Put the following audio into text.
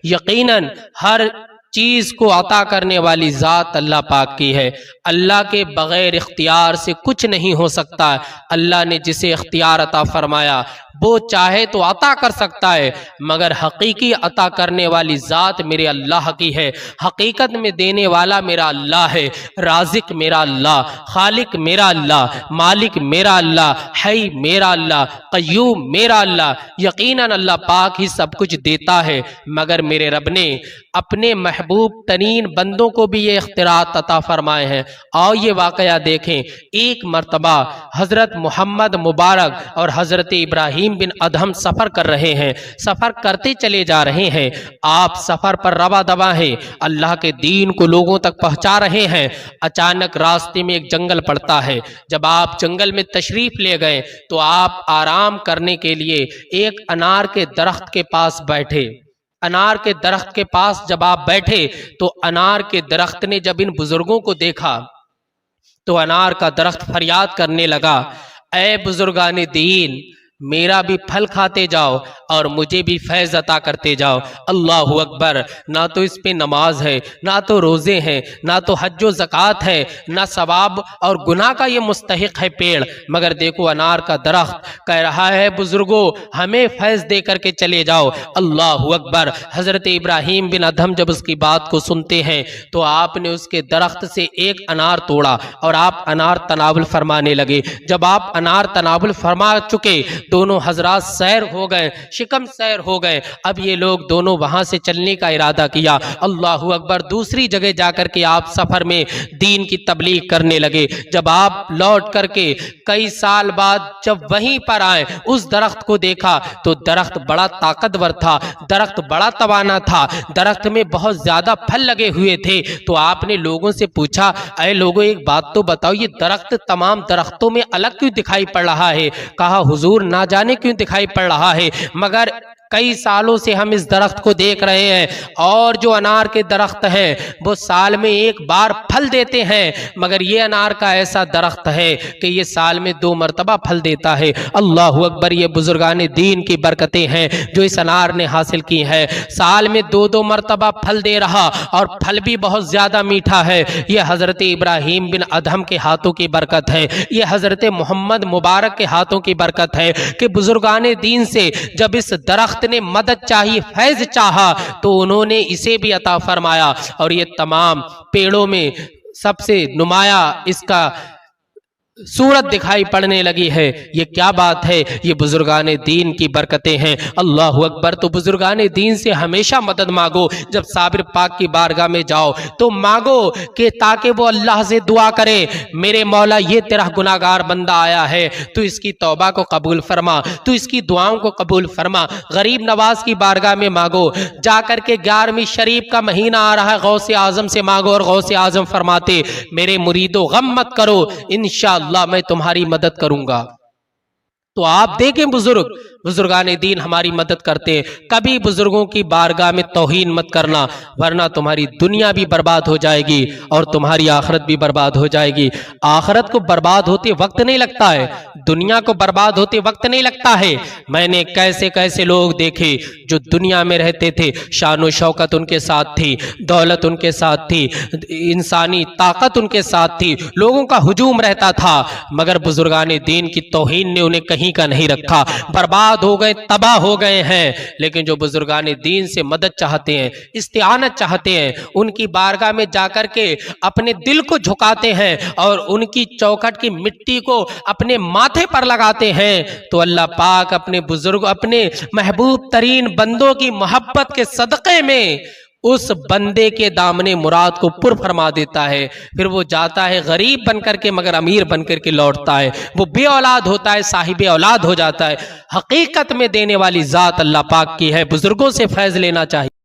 یقیناً ہر چیز کو عطا کرنے والی ذات اللہ پاک کی ہے۔ اللہ کے بغیر اختیار سے کچھ نہیں ہو سکتا۔ اللہ نے جسے اختیار عطا فرمایا وہ چاہے تو عطا کر سکتا ہے، مگر حقیقی عطا کرنے والی ذات میرے اللہ کی ہے۔ حقیقت میں دینے والا میرا اللہ ہے، رازق میرا اللہ، خالق میرا اللہ، مالک میرا اللہ، حی میرا اللہ، قیوم میرا اللہ۔ یقیناً اللہ پاک ہی سب کچھ دیتا ہے، مگر میرے رب نے اپنے محبوب ترین بندوں کو بھی یہ اختیارات عطا فرمائے ہیں۔ اور یہ واقعہ دیکھیں، ایک مرتبہ حضرت محمد مبارک اور حضرت ابراہیم بن ادہم سفر کر رہے ہیں، سفر کرتے چلے جا رہے ہیں۔ آپ سفر پر رواں دواں ہیں، اللہ کے دین کو لوگوں تک پہنچا رہے ہیں۔ اچانک راستے میں ایک جنگل پڑتا ہے۔ جب آپ جنگل میں تشریف لے گئے تو آپ آرام کرنے کے لیے ایک انار کے درخت کے پاس بیٹھے۔ انار کے درخت کے پاس جب آپ بیٹھے تو انار کے درخت نے جب ان بزرگوں کو دیکھا تو انار کا درخت فریاد کرنے لگا، اے بزرگان دین، میرا بھی پھل کھاتے جاؤ اور مجھے بھی فیض عطا کرتے جاؤ۔ اللہ اکبر! نہ تو اس پہ نماز ہے، نہ تو روزے ہیں، نہ تو حج و زکوٰۃ ہے، نہ ثواب اور گناہ کا یہ مستحق ہے پیڑ، مگر دیکھو انار کا درخت کہہ رہا ہے بزرگوں ہمیں فیض دے کر کے چلے جاؤ۔ اللہ اکبر! حضرت ابراہیم بن ادہم جب اس کی بات کو سنتے ہیں تو آپ نے اس کے درخت سے ایک انار توڑا اور آپ انار تناول فرمانے لگے۔ جب آپ انار تناول فرما چکے دونوں حضرات سیر ہو گئے، شکم سیر ہو گئے۔ اب یہ لوگ دونوں وہاں سے چلنے کا ارادہ کیا۔ اللہ اکبر! دوسری جگہ جا کر کے آپ سفر میں دین کی تبلیغ کرنے لگے۔ جب آپ لوٹ کر کے کئی سال بعد جب وہیں پر آئے، اس درخت کو دیکھا تو درخت بڑا طاقتور تھا، درخت بڑا توانا تھا، درخت میں بہت زیادہ پھل لگے ہوئے تھے۔ تو آپ نے لوگوں سے پوچھا، اے لوگوں ایک بات تو بتاؤ، یہ درخت تمام درختوں میں الگ کیوں دکھائی پڑ رہا ہے؟ کہا حضور نہ جانے کیوں دکھائی پڑ رہا ہے، مگر کئی سالوں سے ہم اس درخت کو دیکھ رہے ہیں، اور جو انار کے درخت ہیں وہ سال میں ایک بار پھل دیتے ہیں، مگر یہ انار کا ایسا درخت ہے کہ یہ سال میں 2 مرتبہ پھل دیتا ہے۔ اللہ اکبر! یہ بزرگان دین کی برکتیں ہیں جو اس انار نے حاصل کی ہیں۔ سال میں 2 مرتبہ پھل دے رہا اور پھل بھی بہت زیادہ میٹھا ہے۔ یہ حضرت ابراہیم بن ادہم کے ہاتھوں کی برکت ہے، یہ حضرت محمد مبارک کے ہاتھوں کی برکت ہے کہ بزرگان دین سے جب اس درخت نے مدد چاہی، فیض چاہا، تو انہوں نے اسے بھی عطا فرمایا۔ اور یہ تمام پیڑوں میں سب سے نمایاں اس کا صورت دکھائی پڑنے لگی ہے۔ یہ کیا بات ہے؟ یہ بزرگان دین کی برکتیں ہیں۔ اللہ اکبر! تو بزرگان دین سے ہمیشہ مدد مانگو۔ جب صابر پاک کی بارگاہ میں جاؤ تو مانگو کہ تاکہ وہ اللہ سے دعا کرے، میرے مولا یہ تیرا گناہگار بندہ آیا ہے، تو اس کی توبہ کو قبول فرما، تو اس کی دعاؤں کو قبول فرما۔ غریب نواز کی بارگاہ میں مانگو، جا کر کے 11ویں شریف کا مہینہ آ رہا ہے، غوث اعظم سے مانگو، اور غوث اعظم فرماتے میرے مریدو غم مت کرو، انشاءاللہ میں تمہاری مدد کروں گا۔ تو آپ دیکھیں بزرگان دین ہماری مدد کرتے ہیں۔ کبھی بزرگوں کی بارگاہ میں توہین مت کرنا، ورنہ تمہاری دنیا بھی برباد ہو جائے گی اور تمہاری آخرت بھی برباد ہو جائے گی۔ آخرت کو برباد ہوتے وقت نہیں لگتا ہے، دنیا کو برباد ہوتے وقت نہیں لگتا ہے۔ میں نے کیسے کیسے لوگ دیکھے جو دنیا میں رہتے تھے، شان و شوکت ان کے ساتھ تھی، دولت ان کے ساتھ تھی، انسانی طاقت ان کے ساتھ تھی، لوگوں کا ہجوم رہتا تھا، مگر بزرگان دین کی توہین نے انہیں کہیں کا نہیں رکھا، برباد ہو گئے، تباہ ہو گئے ہیں۔ لیکن جو بزرگان دین سے مدد چاہتے ہیں، استعانت چاہتے ہیں، ان کی بارگاہ میں جا کر کے اپنے دل کو جھکاتے ہیں اور ان کی چوکھٹ کی مٹی کو اپنے ماتھے پر لگاتے ہیں، تو اللہ پاک اپنے بزرگ، اپنے محبوب ترین بندوں کی محبت کے صدقے میں اس بندے کے دامن مراد کو پر فرما دیتا ہے۔ پھر وہ جاتا ہے غریب بن کر کے مگر امیر بن کر کے لوٹتا ہے، وہ بے اولاد ہوتا ہے صاحب اولاد ہو جاتا ہے۔ حقیقت میں دینے والی ذات اللہ پاک کی ہے، بزرگوں سے فیض لینا چاہیے۔